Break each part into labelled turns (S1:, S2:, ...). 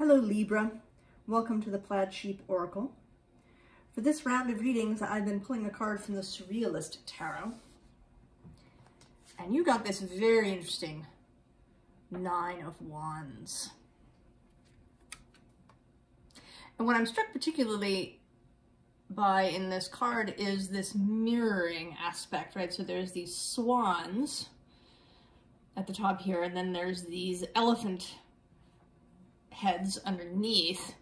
S1: Hello Libra, welcome to the Plaid Sheep Oracle. For this round of readings, I've been pulling a card from the Surrealist Tarot. And you got this very interesting Nine of Wands. And what I'm struck particularly by in this card is this mirroring aspect, right? So there's these swans at the top here, and then there's these elephant heads underneath,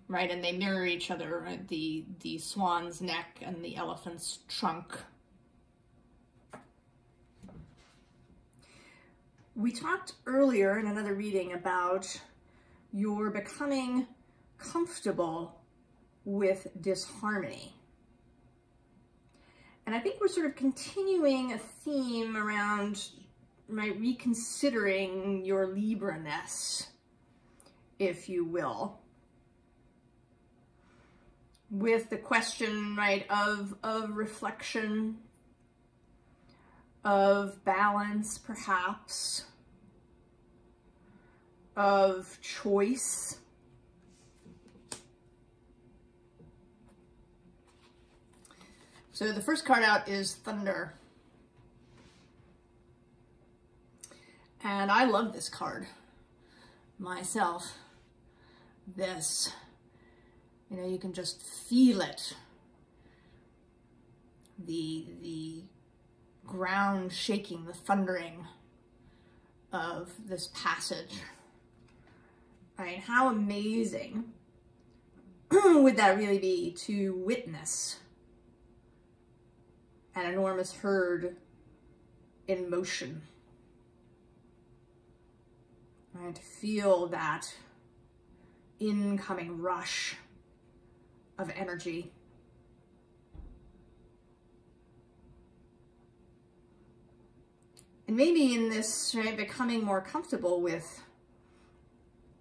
S1: right? And they mirror each other, right? The swan's neck and the elephant's trunk. We talked earlier in another reading about your becoming comfortable with disharmony. And I think we're sort of continuing a theme around, right, reconsidering your Libra-ness, if you will, with the question, right, of reflection, of balance, perhaps, of choice. So the first card out is Thunder. And I love this card myself. This, you know, you can just feel it. The ground shaking, the thundering of this passage. Right? How amazing would that really be to witness an enormous herd in motion? Right? To feel that incoming rush of energy. And maybe in this, right, becoming more comfortable with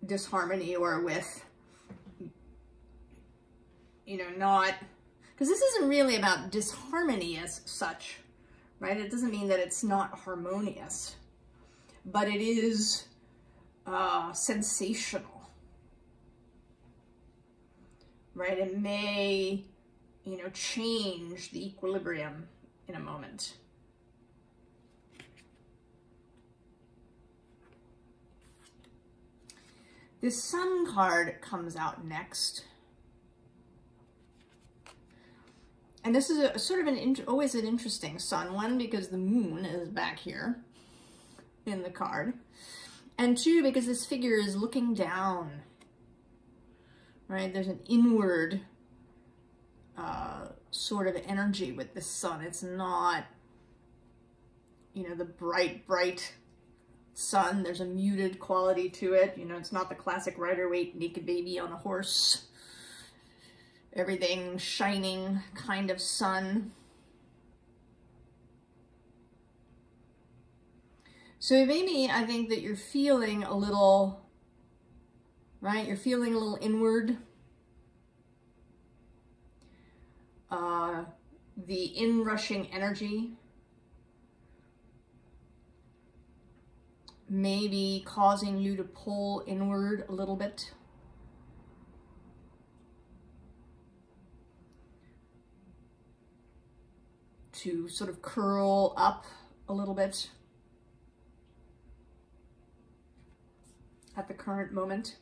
S1: disharmony, or with, you know, not, because this isn't really about disharmony as such, right? It doesn't mean that it's not harmonious, but it is sensational. Right? It may, you know, change the equilibrium in a moment. This Sun card comes out next. And this is a sort of always an interesting Sun. One, because the moon is back here in the card. And two, because this figure is looking down. Right, there's an inward sort of energy with the sun. It's not, you know, the bright sun. There's a muted quality to it. You know, it's not the classic Rider-Waite naked baby on a horse, everything shining kind of sun. So maybe I think that you're feeling a little, right? You're feeling a little inward. The inrushing energy may be causing you to pull inward a little bit. To sort of curl up a little bit at the current moment.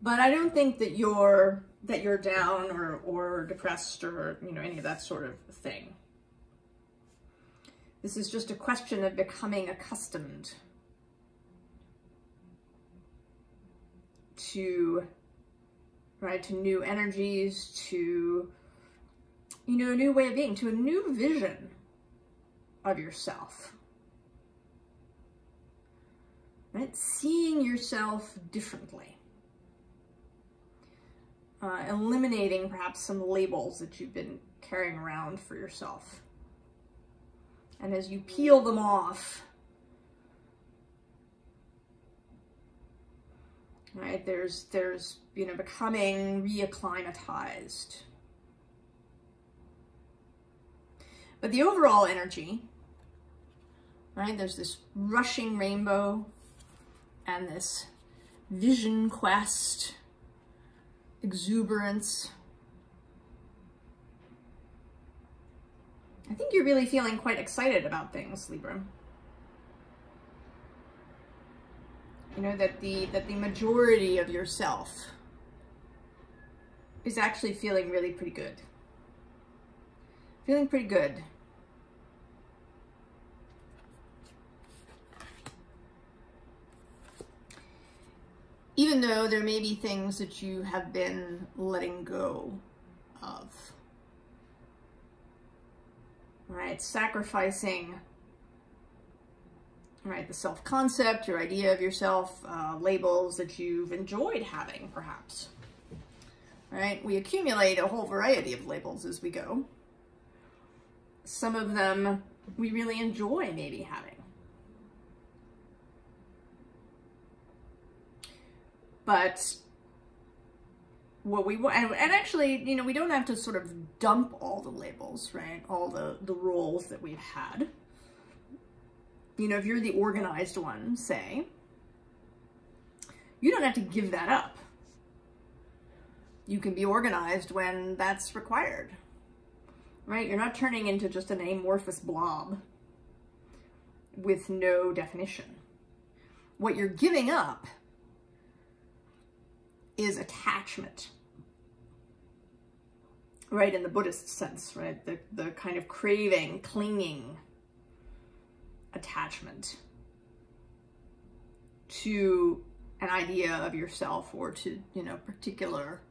S1: But I don't think that you're down or depressed or, you know, any of that sort of thing. This is just a question of becoming accustomed to, right, to new energies, to, you know, a new way of being, to a new vision of yourself. Right? Seeing yourself differently. Eliminating perhaps some labels that you've been carrying around for yourself. And as you peel them off, right, there's you know, becoming reacclimatized. But the overall energy, right, there's this rushing rainbow and this vision quest, exuberance. I think you're really feeling quite excited about things, Libra. You know, that the majority of yourself is actually feeling really pretty good. Feeling pretty good. Even though there may be things that you have been letting go of. Right? Sacrificing, right, the self-concept, your idea of yourself, labels that you've enjoyed having, perhaps. Right? We accumulate a whole variety of labels as we go. Some of them we really enjoy maybe having. But what we want, and actually, you know, we don't have to sort of dump all the labels, right? All the roles that we've had. You know, if you're the organized one, say, you don't have to give that up. You can be organized when that's required, right? You're not turning into just an amorphous blob with no definition. What you're giving up is attachment, right? In the Buddhist sense, right? The kind of craving, clinging attachment to an idea of yourself or to, you know, particular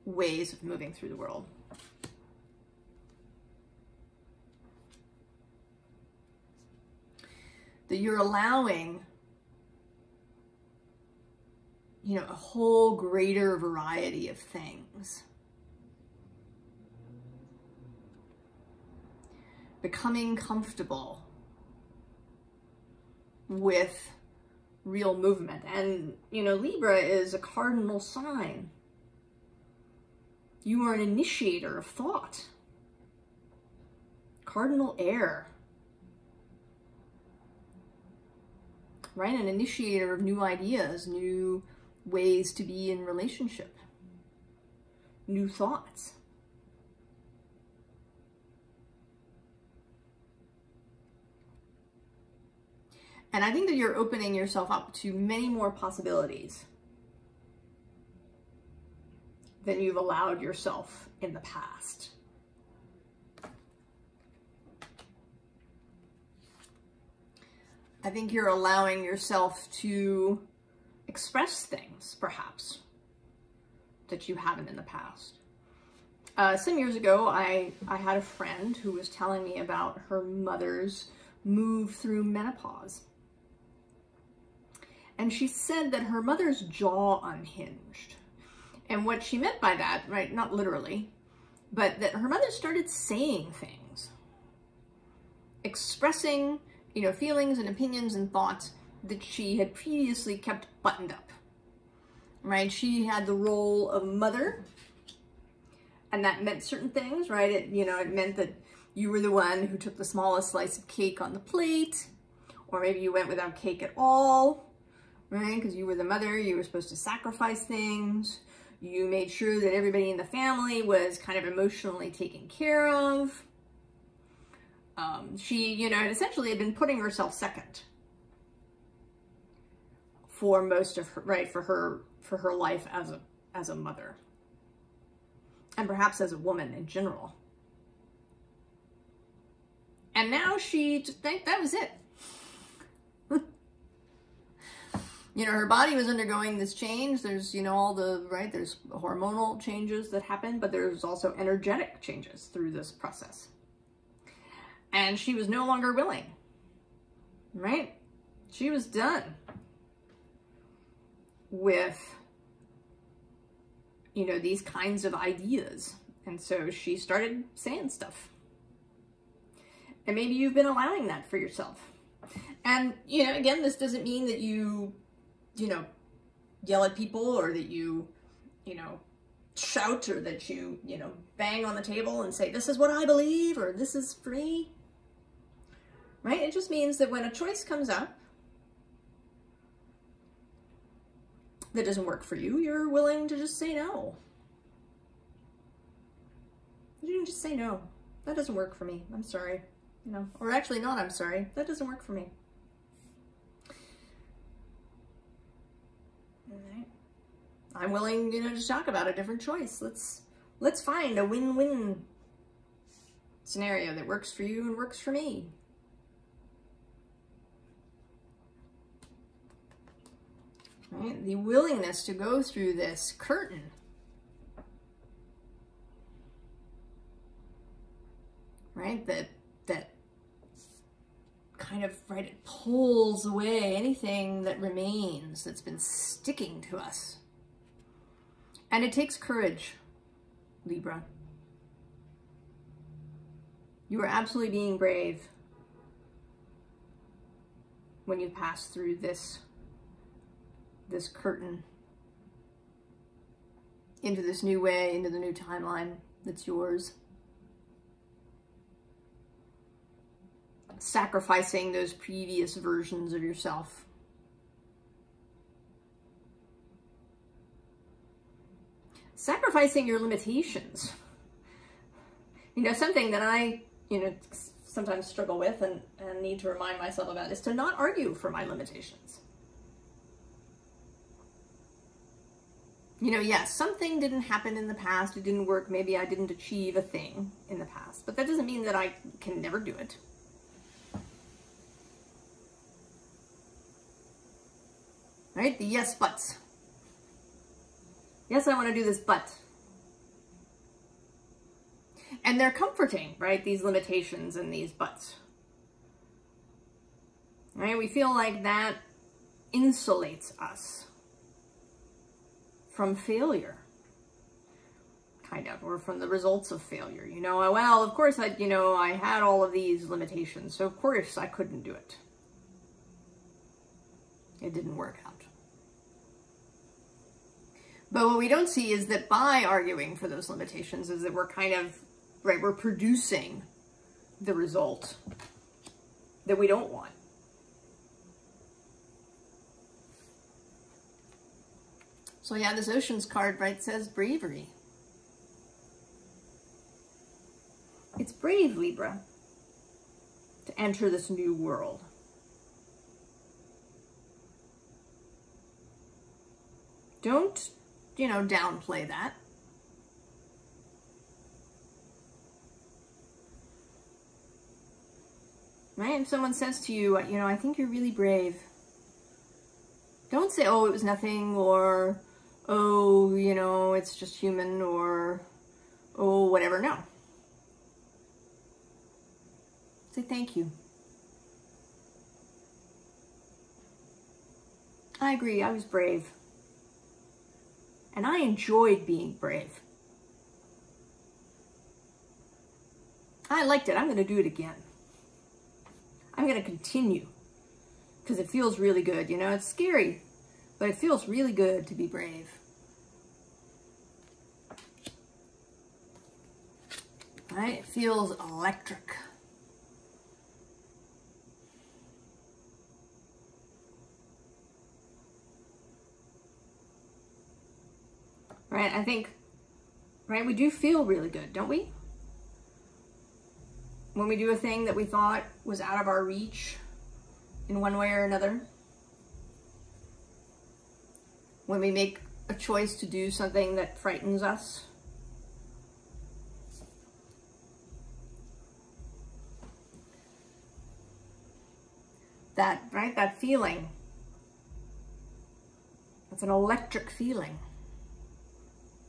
S1: ways of moving through the world. That you're allowing, you know, a whole greater variety of things. Becoming comfortable with real movement. And, you know, Libra is a cardinal sign. You are an initiator of thought. Cardinal air. Right? An initiator of new ideas, new ways to be in relationship, new thoughts. And I think that you're opening yourself up to many more possibilities than you've allowed yourself in the past. I think you're allowing yourself to express things, perhaps, that you haven't in the past. Some years ago, I had a friend who was telling me about her mother's move through menopause. And she said that her mother's jaw unhinged. And what she meant by that, right, not literally, but that her mother started saying things, expressing, you know, feelings and opinions and thoughts that she had previously kept buttoned up, right? She had the role of mother, and that meant certain things, right? It, you know, it meant that you were the one who took the smallest slice of cake on the plate, or maybe you went without cake at all, right? Because you were the mother, you were supposed to sacrifice things. You made sure that everybody in the family was kind of emotionally taken care of. She, you know, essentially had been putting herself second for most of her, right, for her life as a mother, and perhaps as a woman in general. And now she just think that was it. You know, her body was undergoing this change. There's, you know, all the, right, there's hormonal changes that happen, but there's also energetic changes through this process. And she was no longer willing, right? She was done with, you know, these kinds of ideas. And so she started saying stuff. And maybe you've been allowing that for yourself. And, you know, again, this doesn't mean that you know, yell at people, or that you know, shout, or that you know, bang on the table and say, this is what I believe, or this is free, right? It just means that when a choice comes up, that doesn't work for you, you're willing to just say no. You can just say no. That doesn't work for me. I'm sorry. You know, or actually not, I'm sorry. That doesn't work for me. All right. I'm willing, you know, to talk about a different choice. Let's find a win-win scenario that works for you and works for me. Right? The willingness to go through this curtain. Right? That kind of, right, it pulls away anything that remains that's been sticking to us. And it takes courage, Libra. You are absolutely being brave when you pass through this curtain into this new way, into the new timeline that's yours. Sacrificing those previous versions of yourself. Sacrificing your limitations. You know, something that I, you know, sometimes struggle with and need to remind myself about is to not argue for my limitations. You know, yes, something didn't happen in the past, it didn't work, maybe I didn't achieve a thing in the past, but that doesn't mean that I can never do it. Right? The yes buts. Yes, I want to do this, but. And they're comforting, right? These limitations and these buts. Right? We feel like that insulates us from failure. Kind of, or from the results of failure. You know, well, of course, I had all of these limitations, so of course I couldn't do it. It didn't work out. But what we don't see is that by arguing for those limitations is that we're kind of, right, we're producing the result that we don't want. So yeah, this Oceans card, right, says bravery. It's brave, Libra, to enter this new world. Don't, you know, downplay that. Right? If someone says to you, you know, I think you're really brave. Don't say, oh, it was nothing, or, oh, you know, it's just human, or, oh, whatever. No. Say thank you. I agree, I was brave. And I enjoyed being brave. I liked it. I'm going to do it again. I'm going to continue. Because it feels really good. You know, it's scary, but it feels really good to be brave. Right? It feels electric. Right, I think, right, we do feel really good, don't we? When we do a thing that we thought was out of our reach in one way or another. When we make a choice to do something that frightens us. That, right, that feeling. It's an electric feeling.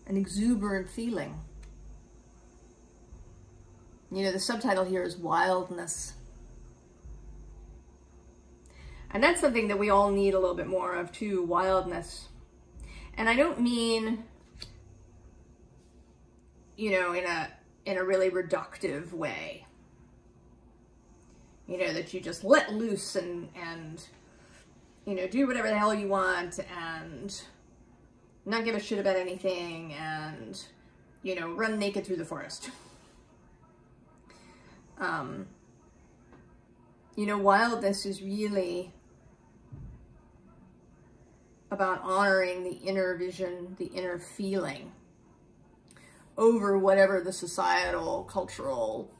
S1: An exuberant feeling. You know, the subtitle here is wildness. And that's something that we all need a little bit more of too, wildness. And I don't mean, you know, in a really reductive way. You know, that you just let loose and you know, do whatever the hell you want and not give a shit about anything and, you know, run naked through the forest. You know, wildness is really about honoring the inner vision, the inner feeling over whatever the societal, cultural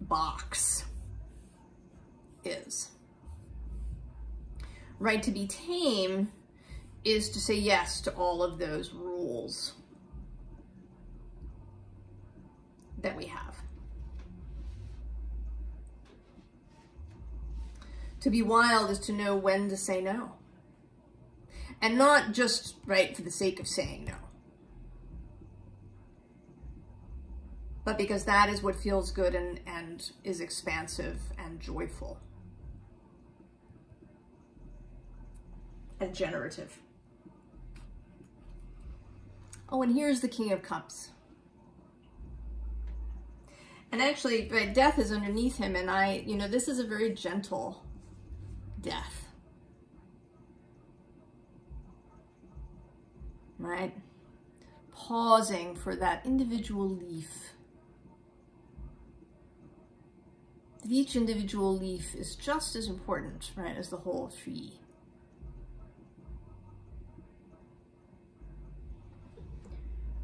S1: box is. Right? To be tame is to say yes to all of those rules that we have. To be wild is to know when to say no. And not just, right, for the sake of saying no. But because that is what feels good and is expansive and joyful. And generative. Oh, and here's the King of Cups. And actually, right, death is underneath him, and you know, this is a very gentle death. Right? Pausing for that individual leaf. Each individual leaf is just as important, right, as the whole tree.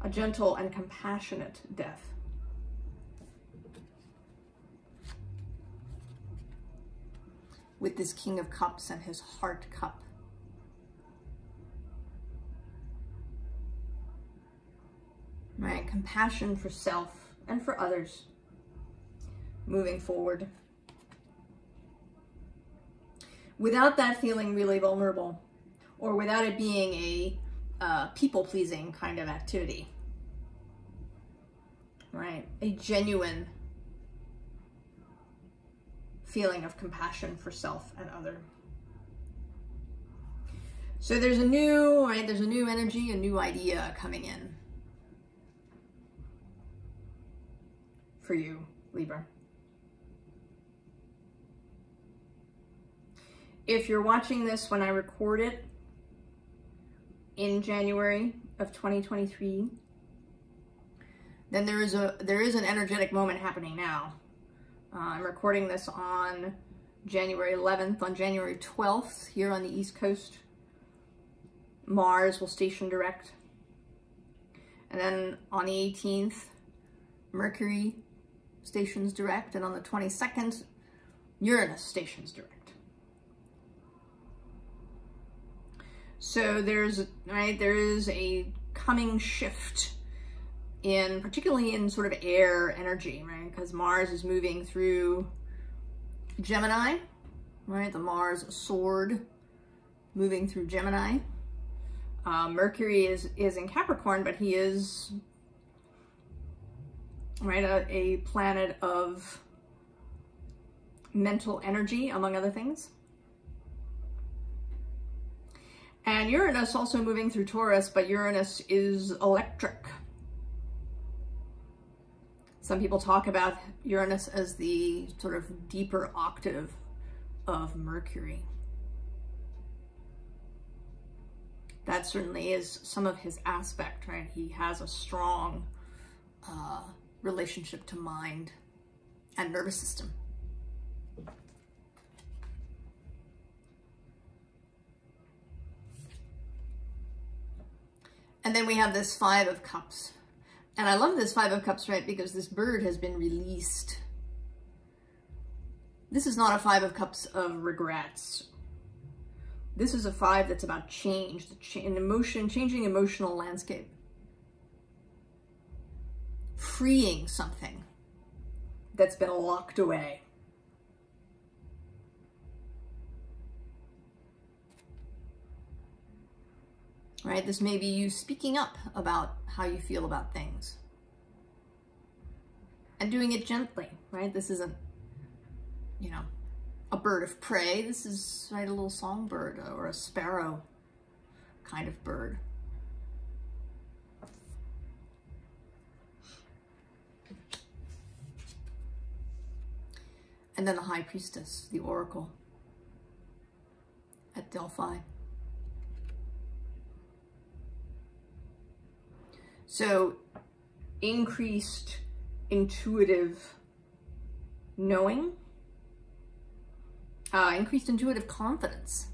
S1: A gentle and compassionate death. With this King of Cups and his heart cup. Right, compassion for self and for others. Moving forward. Without that feeling really vulnerable, or without it being a people-pleasing kind of activity. Right, a genuine feeling of compassion for self and other. So there's a new, right, there's a new energy, a new idea coming in for you, Libra. If you're watching this when I record it in January of 2023, then there is an energetic moment happening now. I'm recording this on January 11th. On January 12th, here on the East Coast, Mars will station direct. And then on the 18th, Mercury stations direct. And on the 22nd, Uranus stations direct. So there is a coming shift in, particularly in sort of air energy, right? Because Mars is moving through Gemini, right? The Mars sword moving through Gemini. Mercury is in Capricorn, but he is, right, a planet of mental energy, among other things. And Uranus also moving through Taurus, but Uranus is electric. Some people talk about Uranus as the sort of deeper octave of Mercury. That certainly is some of his aspect, right? He has a strong relationship to mind and nervous system. And then we have this Five of Cups. And I love this Five of Cups, right, because this bird has been released. This is not a Five of Cups of regrets. This is a five that's about change, changing emotional landscape. Freeing something that's been locked away. Right? This may be you speaking up about how you feel about things. And doing it gently, right? This isn't, you know, a bird of prey. This is, right, a little songbird or a sparrow kind of bird. And then the High Priestess, the Oracle at Delphi. So increased intuitive knowing, increased intuitive confidence,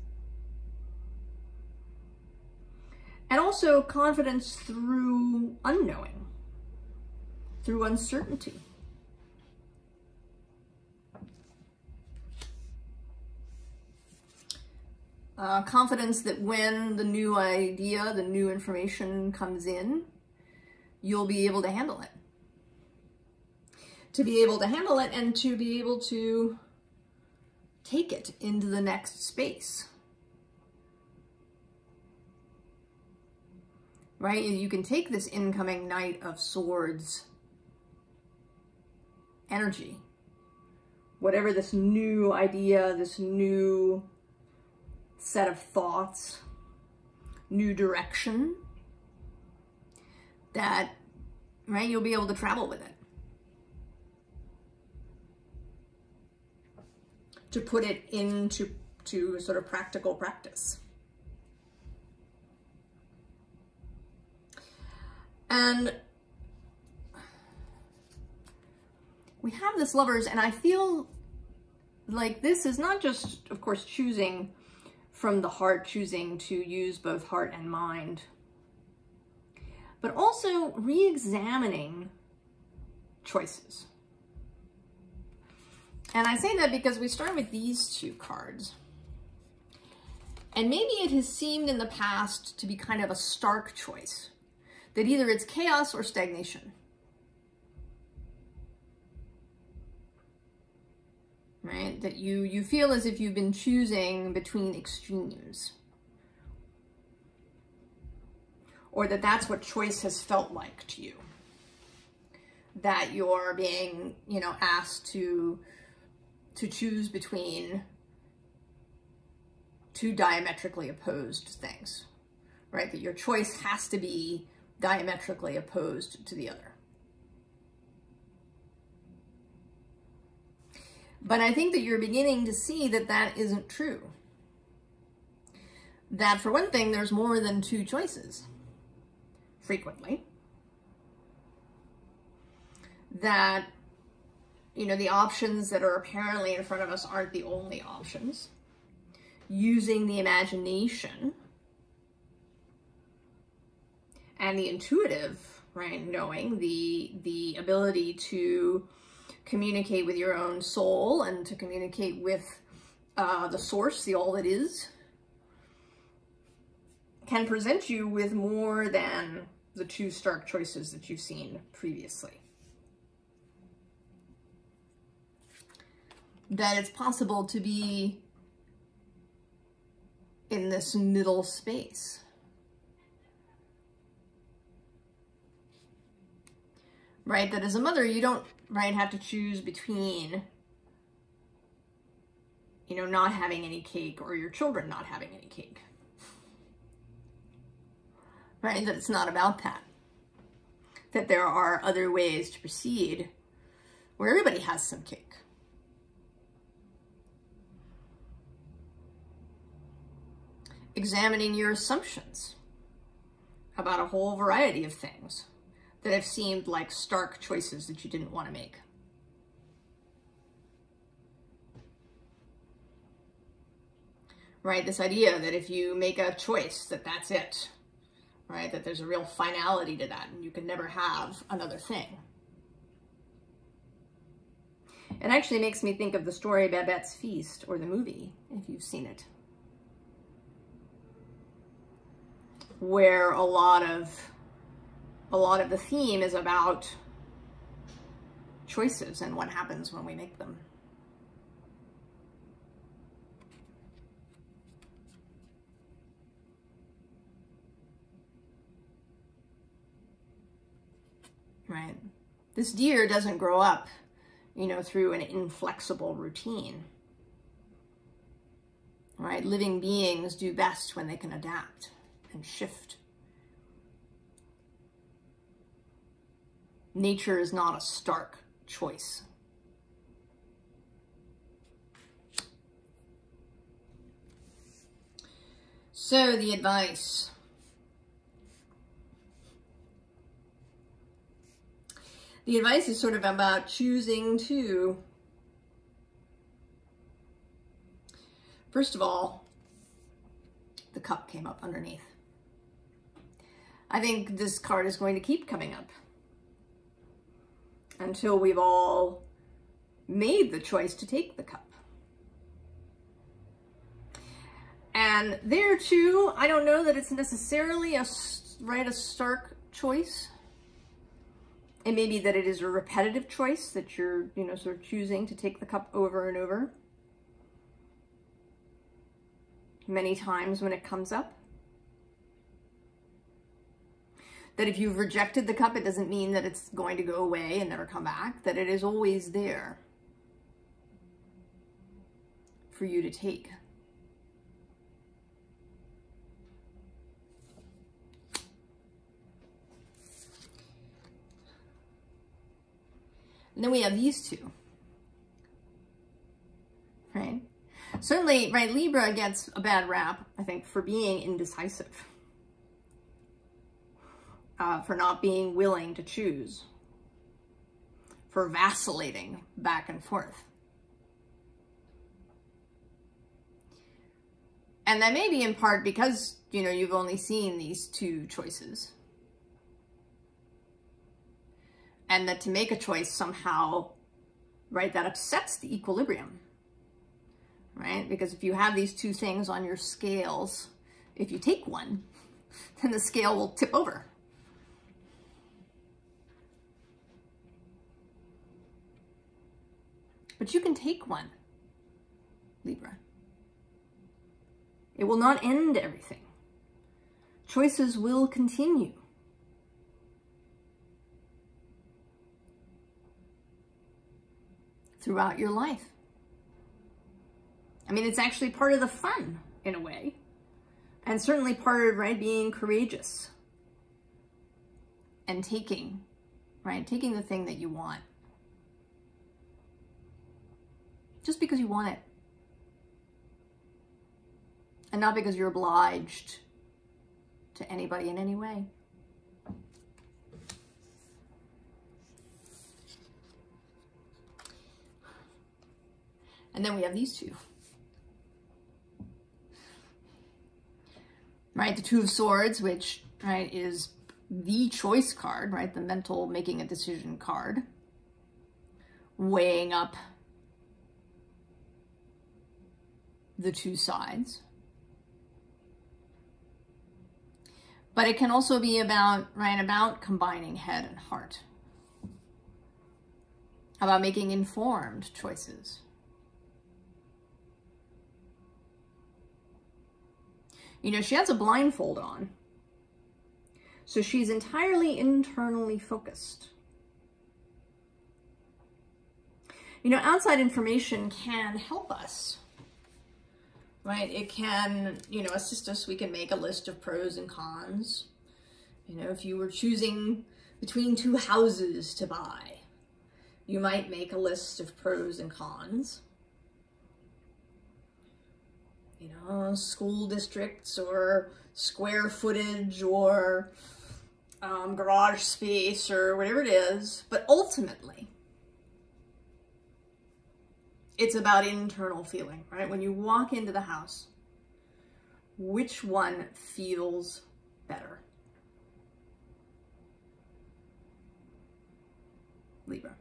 S1: And also confidence through unknowing, through uncertainty. Confidence that when the new idea, the new information comes in, you'll be able to handle it. To be able to handle it and to be able to take it into the next space. Right? You can take this incoming Knight of Swords energy, whatever this new idea, this new set of thoughts, new direction, that, right, you'll be able to travel with it. To put it into sort of practical practice. And we have this Lovers, and I feel like this is not just, of course, choosing from the heart, choosing to use both heart and mind, but also re-examining choices. And I say that because we start with these two cards. And maybe it has seemed in the past to be kind of a stark choice, that either it's chaos or stagnation. Right? That you feel as if you've been choosing between extremes. Or that that's what choice has felt like to you. That you're being, you know, asked to choose between two diametrically opposed things. Right? That your choice has to be diametrically opposed to the other. But I think that you're beginning to see that that isn't true. That for one thing, there's more than two choices, frequently. That, you know, the options that are apparently in front of us aren't the only options. Using the imagination and the intuitive, right, knowing, the ability to communicate with your own soul and to communicate with the source, the all that is, can present you with more than the two stark choices that you've seen previously. That it's possible to be in this middle space. Right? That as a mother, you don't, right, have to choose between, you know, not having any cake or your children not having any cake. Right? That it's not about that. That there are other ways to proceed where everybody has some cake. Examining your assumptions about a whole variety of things that have seemed like stark choices that you didn't want to make. Right? This idea that if you make a choice, that that's it. Right? That there's a real finality to that and you can never have another thing. It actually makes me think of the story Babette's Feast, or the movie, if you've seen it. Where a lot of the theme is about choices and what happens when we make them. Right? This deer doesn't grow up, you know, through an inflexible routine. Right? Living beings do best when they can adapt and shift. Nature is not a stark choice. So the advice. The advice is sort of about choosing to, first of all, the cup came up underneath. I think this card is going to keep coming up until we've all made the choice to take the cup. And there too, I don't know that it's necessarily a stark choice. It may be that it is a repetitive choice, that you're, you know, sort of choosing to take the cup over and over many times when it comes up. That if you've rejected the cup, it doesn't mean that it's going to go away and never come back, that it is always there for you to take. And then we have these two, right? Certainly, right, Libra gets a bad rap, I think, for being indecisive, for not being willing to choose, for vacillating back and forth. And that may be in part because, you know, you've only seen these two choices. And that to make a choice somehow, right, that upsets the equilibrium, right? Because if you have these two things on your scales, if you take one, then the scale will tip over. But you can take one, Libra. It will not end everything. Choices will continue. Throughout your life. I mean, it's actually part of the fun, in a way. And certainly part of, right, being courageous. And taking, right, taking the thing that you want. Just because you want it. And not because you're obliged to anybody in any way. And then we have these two. Right, the Two of Swords, which, right, is the choice card, right, the mental making a decision card. Weighing up the two sides. But it can also be about, right, about combining head and heart. About making informed choices. You know, she has a blindfold on, so she's entirely internally focused. You know, outside information can help us, right? It can, you know, assist us. We can make a list of pros and cons. You know, if you were choosing between two houses to buy, you might make a list of pros and cons. You know, school districts or square footage or garage space or whatever it is. But ultimately, it's about internal feeling, right? When you walk into the house, which one feels better? Libra.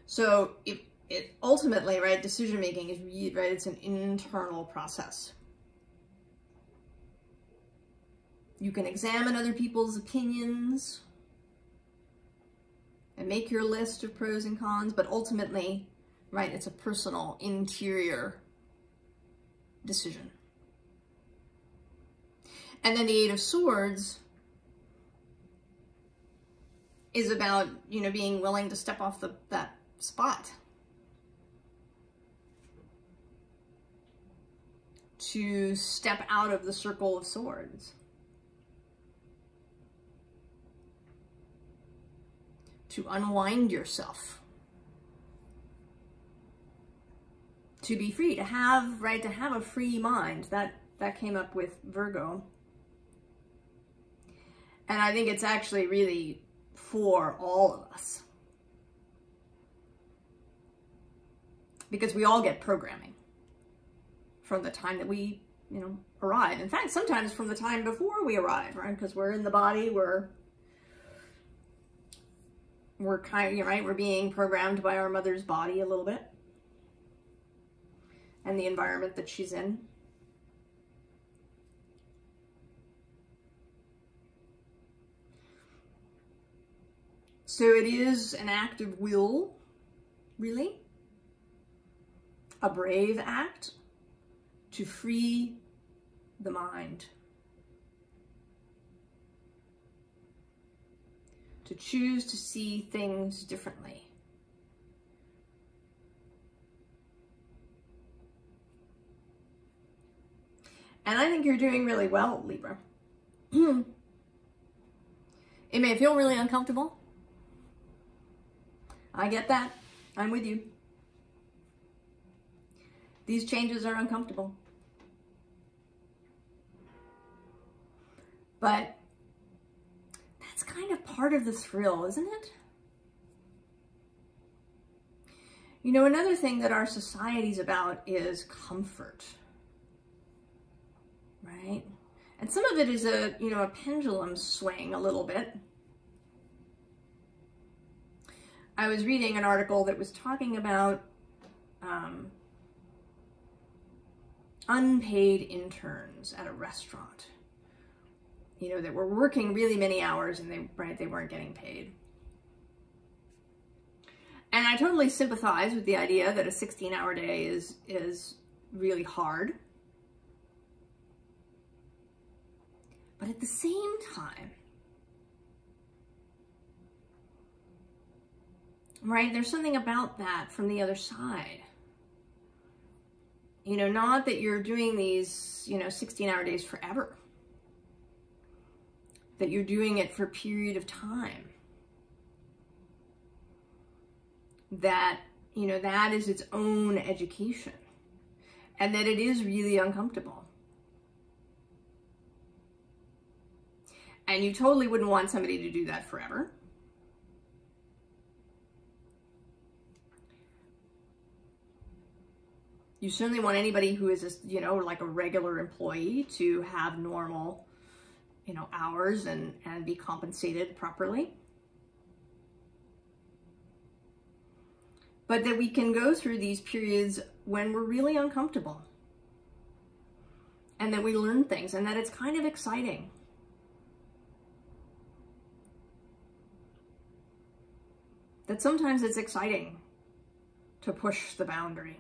S1: So if it ultimately, right, decision making is, right, it's an internal process. You can examine other people's opinions and make your list of pros and cons, but ultimately, right, it's a personal, interior decision. And then the Eight of Swords is about, you know, being willing to step off that spot. To step out of the circle of swords. To unwind yourself. To be free, to have, right, to have a free mind. That came up with Virgo. And I think it's actually really for all of us. Because we all get programming from the time that we, you know, arrive. In fact, sometimes from the time before we arrive, right? Because we're in the body, we're kind of, right? We're being programmed by our mother's body a little bit, and the environment that she's in. So it is an act of will, really. A brave act to free the mind. To choose to see things differently. And I think you're doing really well, Libra. It may feel really uncomfortable. I get that. I'm with you. These changes are uncomfortable. But that's kind of part of the thrill, isn't it? You know, another thing that our society's about is comfort. Right? And some of it is a, you know, a pendulum swing a little bit. I was reading an article that was talking about unpaid interns at a restaurant, you know, that were working really many hours and they weren't getting paid. And I totally sympathize with the idea that a 16-hour day is really hard. But at the same time, right, there's something about that from the other side. You know, not that you're doing these, you know, 16-hour days forever. That you're doing it for a period of time. That, you know, that is its own education. And that it is really uncomfortable. And you totally wouldn't want somebody to do that forever. You certainly want anybody who is, you know, like a regular employee to have normal, you know, hours and be compensated properly. But that we can go through these periods when we're really uncomfortable. And that we learn things and that it's kind of exciting. That sometimes it's exciting to push the boundary.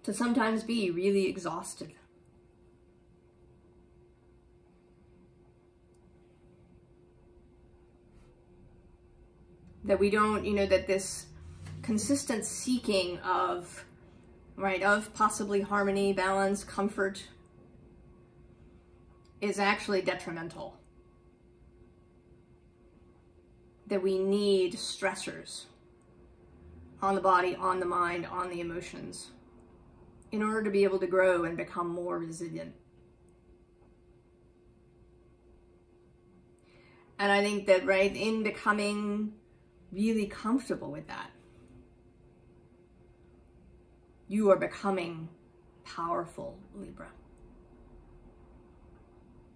S1: To sometimes be really exhausted. That we don't, you know, that this consistent seeking of, right, of possibly harmony, balance, comfort is actually detrimental. That we need stressors on the body, on the mind, on the emotions, in order to be able to grow and become more resilient. And I think that, right, in becoming really comfortable with that, you are becoming powerful, Libra.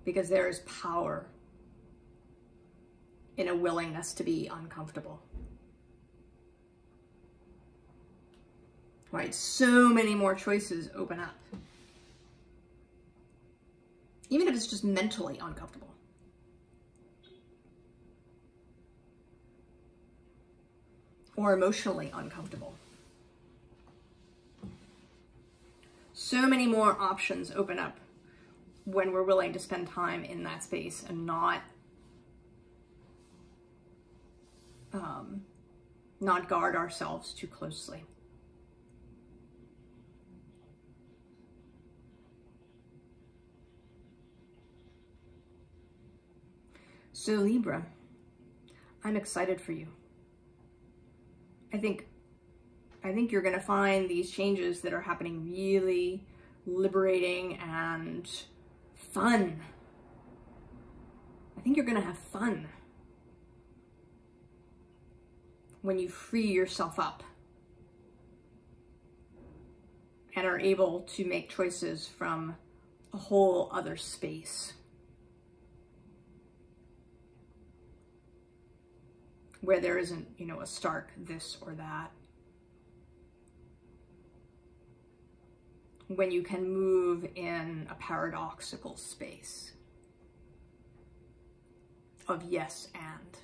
S1: Because there is power in a willingness to be uncomfortable. Right? So many more choices open up. Even if it's just mentally uncomfortable. Or emotionally uncomfortable. So many more options open up when we're willing to spend time in that space and not guard ourselves too closely. So Libra, I'm excited for you. I think you're going to find these changes that are happening really liberating and fun. I think you're going to have fun when you free yourself up and are able to make choices from a whole other space, where there isn't, you know, a stark this or that. When you can move in a paradoxical space of yes and.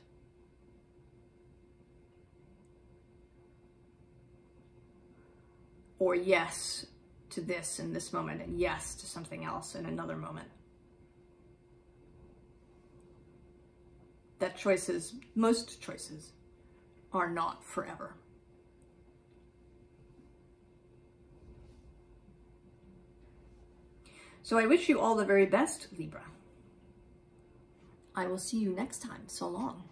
S1: Or yes to this in this moment and yes to something else in another moment. That choices, most choices, are not forever. So I wish you all the very best, Libra. I will see you next time. So long.